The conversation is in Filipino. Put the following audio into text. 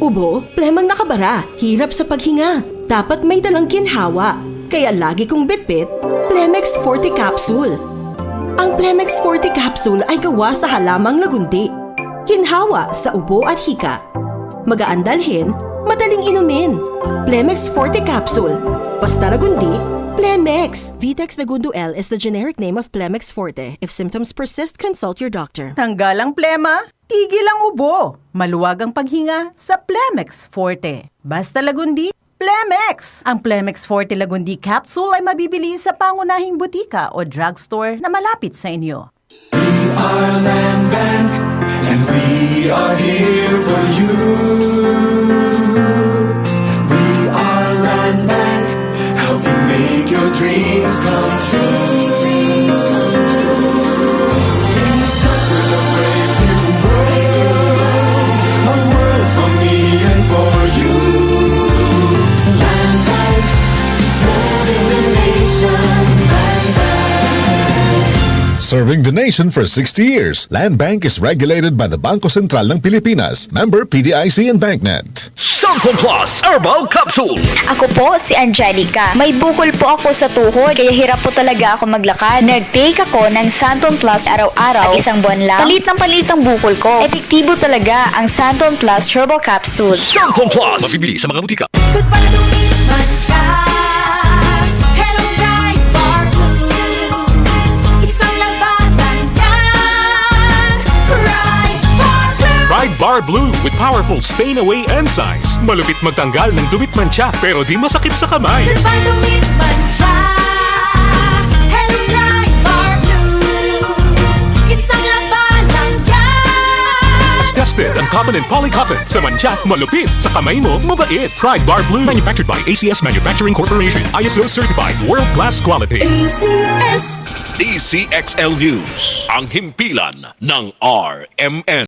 Ubo, plemang nakabara, hirap sa paghinga. Dapat may dalang ginhawa. Kaya lagi kong bitbit, Plemex Forte Capsule. Ang Plemex Forte Capsule ay gawa sa halamang lagundi. Ginhawa sa ubo at hika. Magaan dalhin, madaling inumin. Plemex Forte Capsule. Basta lagundi, Plemex. Vitex Nagundo L is the generic name of Plemex Forte. If symptoms persist, consult your doctor. Tanggal ang plema, tigil ang ubo. Maluwag ang paghinga sa Plemex Forte. Basta lagundi, Plemex! Ang Plemex Forte Lagundi Capsule ay mabibili sa pangunahing butika o drugstore na malapit sa inyo. We are Land Bank, and we are here for you. We are Land Bank, helping make your dreams come true. In the struggle of brave new world, a world for me and for you. Land Bank, serving the nation. Land Bank. Serving the nation for 60 years, Land Bank is regulated by the Bangko Sentral ng Pilipinas, member PDIC and BancNet. Santon Plus Herbal Capsule. Ako po si Angelica. May bukol po ako sa tuhod kaya hirap po talaga ako maglakad. Nag-take ako ng Santon Plus araw-araw at isang buwan lang. Palit ang bukol ko. Epektibo talaga ang Santon Plus Herbal Capsule. Santon Plus. Mabibili sa mga butika. Goodbye to me, Masya. Hello, bright bar blue. Isang labanan yan. Bright bar blue. Pride Bar Blue with powerful stain-away enzymes. Malupit magtanggal ng dumit mancha pero di masakit sa kamay. Goodbye to me, Masya. Hello, bright bar blue. Isang labanan yan. As tested ang cotton and polycotton. Sa mancha, malupit. Sa kamay mo, mabait. Pride Bar Blue. Manufactured by ACS Manufacturing Corporation. ISO certified. World-class quality. ACS. DCXL News. Ang himpilan ng RMN.